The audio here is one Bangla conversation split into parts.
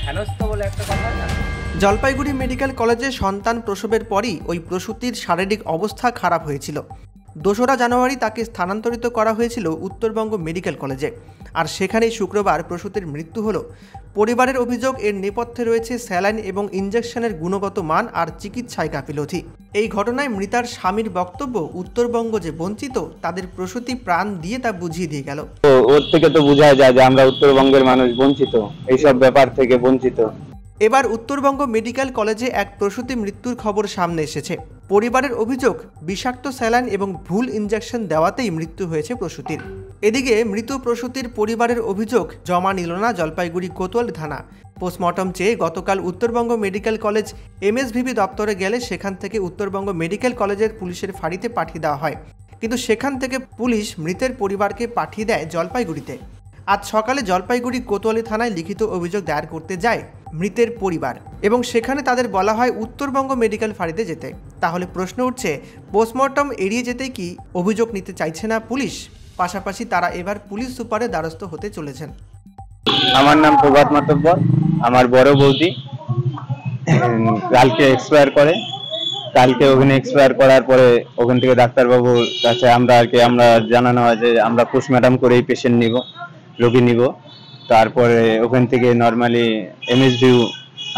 হেনস্থ বলে একটা কথা না। জলপাইগুড়ি মেডিকেল কলেজে সন্তান প্রসবের পরই ওই প্রসূতির শারীরিক অবস্থা খারাপ হয়েছিল। ২রা জানুয়ারি তাকে স্থানান্তরিত করা হয়েছিল উত্তরবঙ্গ মেডিকেল কলেজে, আর সেখানেই শুক্রবার প্রসূতির মৃত্যু হলো। পরিবারের অভিযোগ, এর নেপথ্যে রয়েছে স্যালাইন এবং ইঞ্জেকশনের গুণগত মান আর চিকিৎসায় গাফিলতি। এই ঘটনায় মৃতার স্বামীর বক্তব্য, উত্তরবঙ্গ যে বঞ্চিত, তাদের প্রসূতি প্রাণ দিয়ে তা বুঝিয়ে দিয়ে গেল। ওর থেকে তো বোঝা যায় যে আমরা উত্তরবঙ্গের মানুষ বঞ্চিত, এইসব ব্যাপার থেকে বঞ্চিত। এবার উত্তরবঙ্গ মেডিকেল কলেজে এক প্রসূতি মৃত্যুর খবর সামনে এসেছে। পরিবারের অভিযোগ, বিষাক্ত স্যালাইন এবং ভুল ইঞ্জেকশন দেওয়াতেই মৃত্যু হয়েছে প্রসূতির। এদিকে মৃত প্রসূতির পরিবারের অভিযোগ জমা নিল না জলপাইগুড়ি কোতোয়ালি থানা। পোস্টমর্টম চেয়ে গতকাল উত্তরবঙ্গ মেডিকেল কলেজ এমএসভিবি দপ্তরে গেলে সেখান থেকে উত্তরবঙ্গ মেডিকেল কলেজের পুলিশের ফাঁড়িতে পাঠিয়ে দেওয়া হয়, কিন্তু সেখান থেকে পুলিশ মৃতের পরিবারকে পাঠিয়ে দেয় জলপাইগুড়িতে। আজ সকালে জলপাইগুড়ি কোতোয়ালি থানায় লিখিত অভিযোগ দায়ের করতে যায় মৃতের পরিবার, এবং সেখানে তাদের বলা হয় উত্তরবঙ্গ মেডিকেল ফাঁড়িতে যেতে। তাহলে প্রশ্ন উঠছে, পোস্টমর্টম এড়িয়ে যেতে কি অভিযোগ নিতে চাইছে না পুলিশ? পাশাপাশি তারা এবার পুলিশ সুপারের দ্বারস্থ হতে চলেছেন। আমার নাম প্রভাত মাতব্বর। আমার বড় বৌদি কালকে এক্সপায়ার করে। কালকে ওখানে এক্সপায়ার করার পরে ওখান থেকে ডাক্তারবাবুর কাছে আমরা জানানো হয় যে আমরা পোস্টমর্টম করেই পেশেন্ট নিব, রোগী নিব। তারপরে ওখান থেকে নর্মালি এমএসভিউ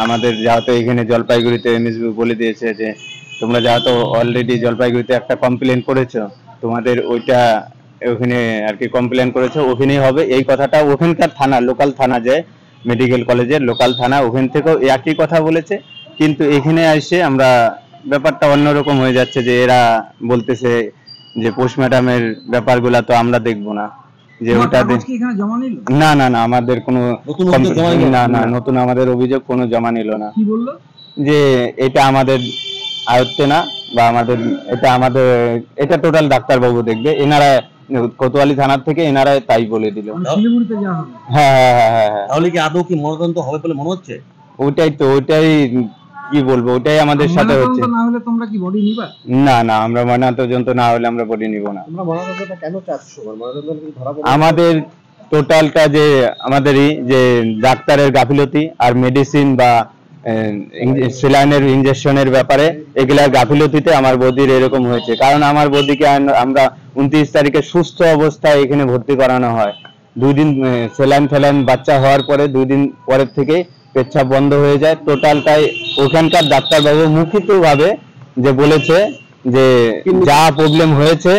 আমাদের যেহেতু এখানে জলপাইগুড়িতে এমএসভিউ বলে দিয়েছে যে তোমরা যেহেতু অলরেডি জলপাইগুড়িতে একটা কমপ্লেন করেছো, তোমাদের ওইটা ওখানে আর কি কমপ্লেন করেছো, ওখানেই হবে। এই কথাটা ওখানকার থানা, লোকাল থানা, যায় মেডিকেল কলেজের লোকাল থানা, ওখান থেকেও একই কথা বলেছে। কিন্তু এখানে এসে আমরা ব্যাপারটা অন্যরকম হয়ে যাচ্ছে, যে এরা বলতেছে যে পোস্টমর্টমের ব্যাপারগুলা তো আমরা দেখবো না, যে ওটা না না না আমাদের কোনো নতুন আমাদের অভিযোগ কোনো জমা নিল না। যে এটা আমাদের আয়ত্তে না, বা এটা টোটাল ডাক্তারবাবু দেখবে। এনারা কোতোয়ালি থানার থেকে এনারা তাই বলে দিল। হ্যাঁ হ্যাঁ হ্যাঁ হ্যাঁ। তাহলে কি আদৌ কি মরণতন্ত্র হবে বলে মনে হচ্ছে? ওইটাই কি বলবো, ওইটাই আমাদের সাথে হচ্ছে। না হলে তোমরা কি বডি নিবা? না না, আমরা ময়নাতদন্ত না হলে আমরা বডি নিব না। তোমরা ময়নাতদন্তটা কেন চাচ্ছ? ময়নাতদন্ত কি ধরা পড়ে? আমাদের টোটালটা যে আমাদেরই যে ডাক্তারের গাফিলতি আর মেডিসিন বা স্যালাইনের ইনজেকশনের ব্যাপারে এগুলার গাফিলতিতে আমার বৌদির এরকম হয়েছে। কারণ আমার বৌদিকে আমরা 29 তারিখে সুস্থ অবস্থায় এখানে ভর্তি করানো হয়। 2 দিন স্যালাইন বাচ্চা হওয়ার পরে 2 দিন পরের থেকে পেচ্ছাপ বন্ধ হয়ে যায়। টোটালটাই ওখানকার ডাক্তারবাবু মুখিত ভাবে যে বলেছে যে যা প্রবলেম হয়েছে।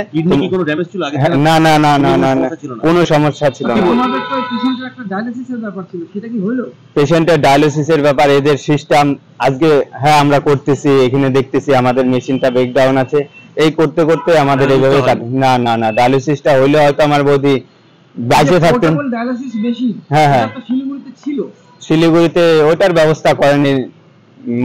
কোনো ড্যামেজ ছিল আগে? না না না না না না, কোনো সমস্যা ছিল না। তোমাদের তো পেশেন্টের একটা ডায়ালিসিসের ব্যাপার ছিল, সেটা কি হলো? পেশেন্টের ডায়ালিসিসের ব্যাপার এদের সিস্টেম আজকে হ্যাঁ আমরা করতেছি, এখানে দেখতেছি আমাদের মেশিনটা ব্রেকডাউন আছে, এই করতে করতে আমাদের এইভাবে না না না ডায়ালিসিসটা হইলে হয়তো আমার বৌদি বাইরে থাকতেন। ডায়ালিসিস মেশিন হ্যাঁ হ্যাঁ শিলিগুড়িতে ছিল, শিলিগুড়িতে ওটার ব্যবস্থা করেনি,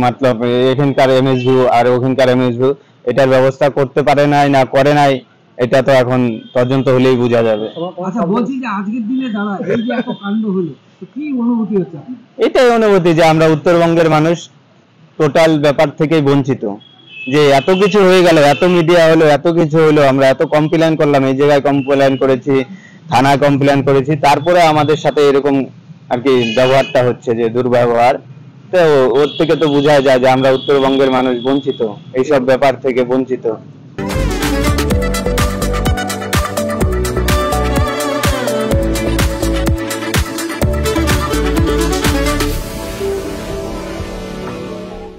মতলব এখানকার এমএসভিউ আর ওখানকার এমএসভিউ এটার ব্যবস্থা করতে পারে নাই না করে নাই, এটা তো এখন তদন্ত হলেই বোঝা যাবে। আচ্ছা বলছি যে আজকের দিনে দাঁড়া এই যে এত কাণ্ড হলো, তো কি অনুভূতি হচ্ছে? এটাই অনুভূতি যে আমরা উত্তরবঙ্গের মানুষ টোটাল ব্যাপার থেকেই বঞ্চিত। যে এত কিছু হয়ে গেল, এত মিডিয়া হলো, এত কিছু হলো, আমরা এত কমপ্লেন করলাম, এই জায়গায় কমপ্লেন করেছি, থানায় কমপ্লেন করেছি, তারপরে আমাদের সাথে এরকম আর কি ব্যবহারটা হচ্ছে, যে দুর্ব্যবহার। তো ওর থেকে তো বোঝা যায় যে আমরা উত্তরবঙ্গের মানুষ বঞ্চিত, এইসব ব্যাপার থেকে বঞ্চিত।